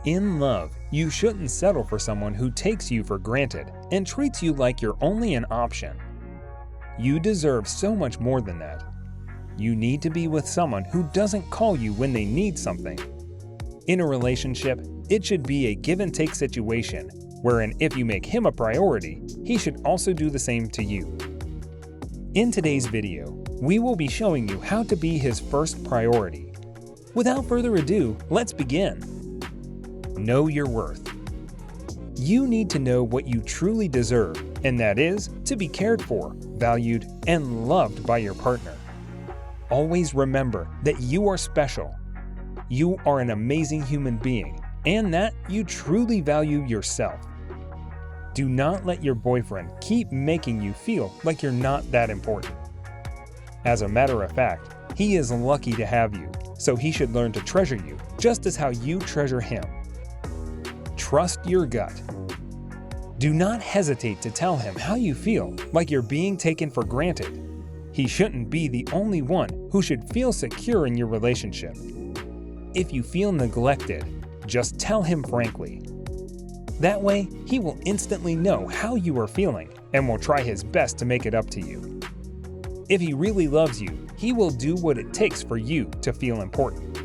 In love, you shouldn't settle for someone who takes you for granted and treats you like you're only an option. You deserve so much more than that. You need to be with someone who doesn't call you when they need something. In a relationship, it should be a give-and-take situation, wherein if you make him a priority, he should also do the same to you. In today's video, we will be showing you how to be his first priority. Without further ado, let's begin. Know your worth. You need to know what you truly deserve, and that is to be cared for, valued, and loved by your partner. Always remember that you are special. You are an amazing human being, and that you truly value yourself. Do not let your boyfriend keep making you feel like you're not that important. As a matter of fact, he is lucky to have you, so he should learn to treasure you just as how you treasure him. Trust your gut. Do not hesitate to tell him how you feel like you're being taken for granted. He shouldn't be the only one who should feel secure in your relationship. If you feel neglected, just tell him frankly. That way, he will instantly know how you are feeling and will try his best to make it up to you. If he really loves you, he will do what it takes for you to feel important.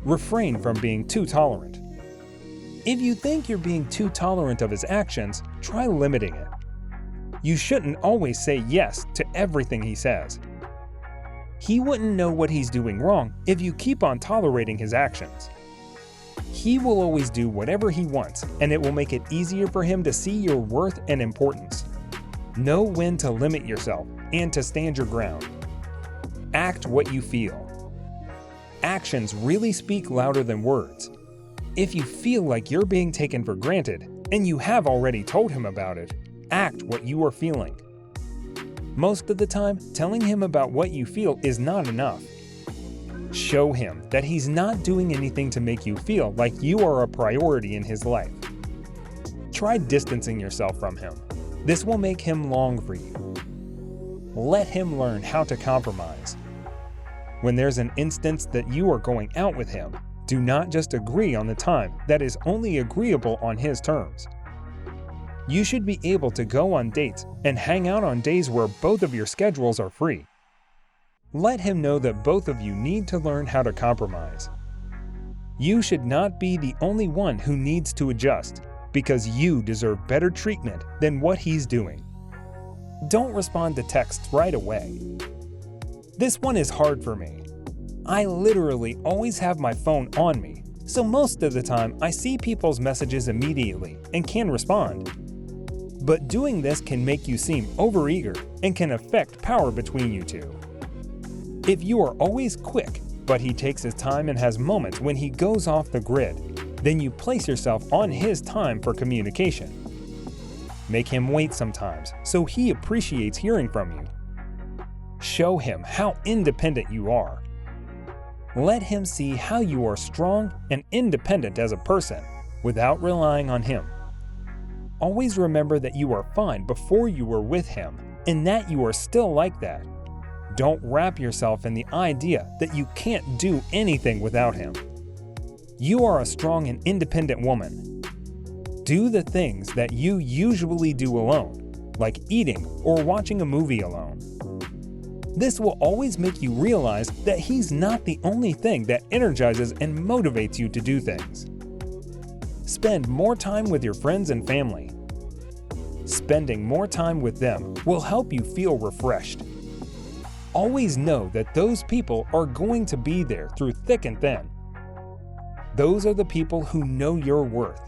Refrain from being too tolerant. If you think you're being too tolerant of his actions, try limiting it. You shouldn't always say yes to everything he says. He wouldn't know what he's doing wrong if you keep on tolerating his actions. He will always do whatever he wants, and it will make it easier for him to see your worth and importance. Know when to limit yourself and to stand your ground. Act what you feel. Actions really speak louder than words. If you feel like you're being taken for granted, and you have already told him about it, act what you are feeling. Most of the time, telling him about what you feel is not enough. Show him that he's not doing anything to make you feel like you are a priority in his life. Try distancing yourself from him. This will make him long for you. Let him learn how to compromise. When there's an instance that you are going out with him, do not just agree on the time that is only agreeable on his terms. You should be able to go on dates and hang out on days where both of your schedules are free. Let him know that both of you need to learn how to compromise. You should not be the only one who needs to adjust, because you deserve better treatment than what he's doing. Don't respond to texts right away. This one is hard for me. I literally always have my phone on me, so most of the time I see people's messages immediately and can respond. But doing this can make you seem overeager and can affect power between you two. If you are always quick, but he takes his time and has moments when he goes off the grid, then you place yourself on his time for communication. Make him wait sometimes so he appreciates hearing from you. Show him how independent you are. Let him see how you are strong and independent as a person without relying on him. Always remember that you are fine before you were with him and that you are still like that. Don't wrap yourself in the idea that you can't do anything without him. You are a strong and independent woman. Do the things that you usually do alone, like eating or watching a movie alone. This will always make you realize that he's not the only thing that energizes and motivates you to do things. Spend more time with your friends and family. Spending more time with them will help you feel refreshed. Always know that those people are going to be there through thick and thin. Those are the people who know your worth.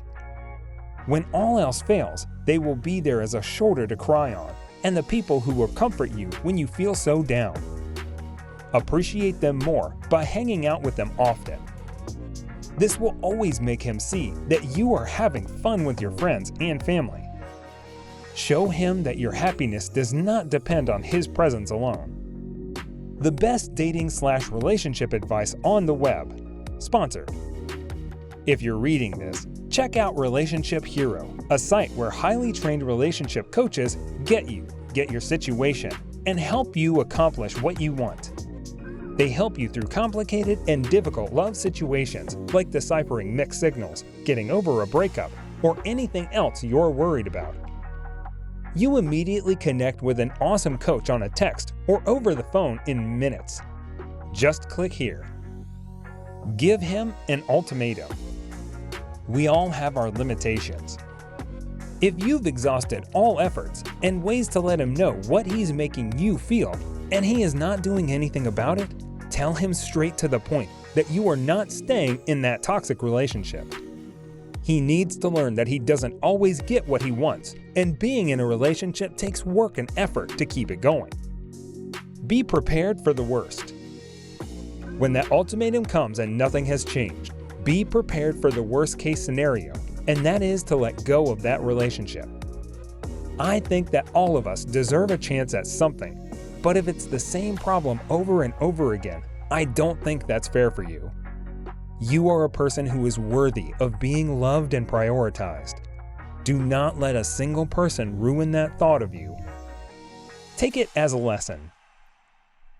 When all else fails, they will be there as a shoulder to cry on, and the people who will comfort you when you feel so down. Appreciate them more by hanging out with them often. This will always make him see that you are having fun with your friends and family. Show him that your happiness does not depend on his presence alone. The best dating/relationship advice on the web. Sponsored. If you're reading this, check out Relationship Hero, a site where highly trained relationship coaches get your situation, and help you accomplish what you want. They help you through complicated and difficult love situations like deciphering mixed signals, getting over a breakup, or anything else you're worried about. You immediately connect with an awesome coach on a text or over the phone in minutes. Just click here. Give him an ultimatum. We all have our limitations. If you've exhausted all efforts and ways to let him know what he's making you feel and he is not doing anything about it, tell him straight to the point that you are not staying in that toxic relationship. He needs to learn that he doesn't always get what he wants, and being in a relationship takes work and effort to keep it going. Be prepared for the worst. When that ultimatum comes and nothing has changed, be prepared for the worst case scenario, and that is to let go of that relationship. I think that all of us deserve a chance at something, but if it's the same problem over and over again, I don't think that's fair for you. You are a person who is worthy of being loved and prioritized. Do not let a single person ruin that thought of you. Take it as a lesson.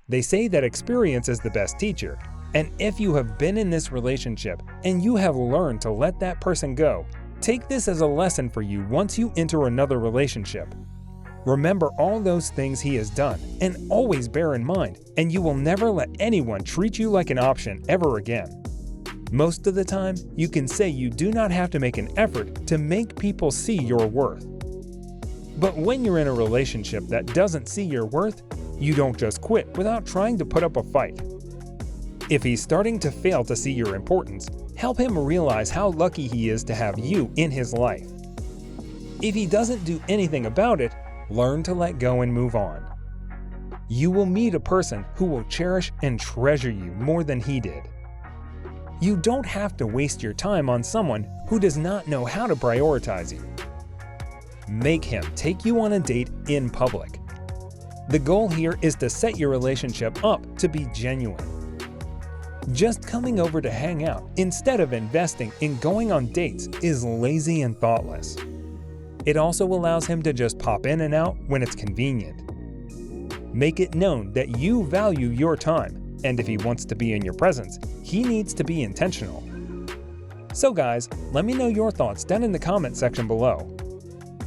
They say that experience is the best teacher, and if you have been in this relationship and you have learned to let that person go, take this as a lesson for you once you enter another relationship. Remember all those things he has done and always bear in mind, and you will never let anyone treat you like an option ever again. Most of the time, you can say you do not have to make an effort to make people see your worth. But when you're in a relationship that doesn't see your worth, you don't just quit without trying to put up a fight. If he's starting to fail to see your importance, help him realize how lucky he is to have you in his life. If he doesn't do anything about it, learn to let go and move on. You will meet a person who will cherish and treasure you more than he did. You don't have to waste your time on someone who does not know how to prioritize you. Make him take you on a date in public. The goal here is to set your relationship up to be genuine. Just coming over to hang out instead of investing in going on dates is lazy and thoughtless. It also allows him to just pop in and out when it's convenient. Make it known that you value your time, and if he wants to be in your presence, he needs to be intentional. So guys, let me know your thoughts down in the comment section below.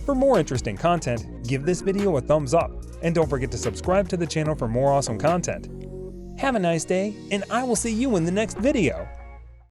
For more interesting content, give this video a thumbs up, and don't forget to subscribe to the channel for more awesome content. Have a nice day, and I will see you in the next video.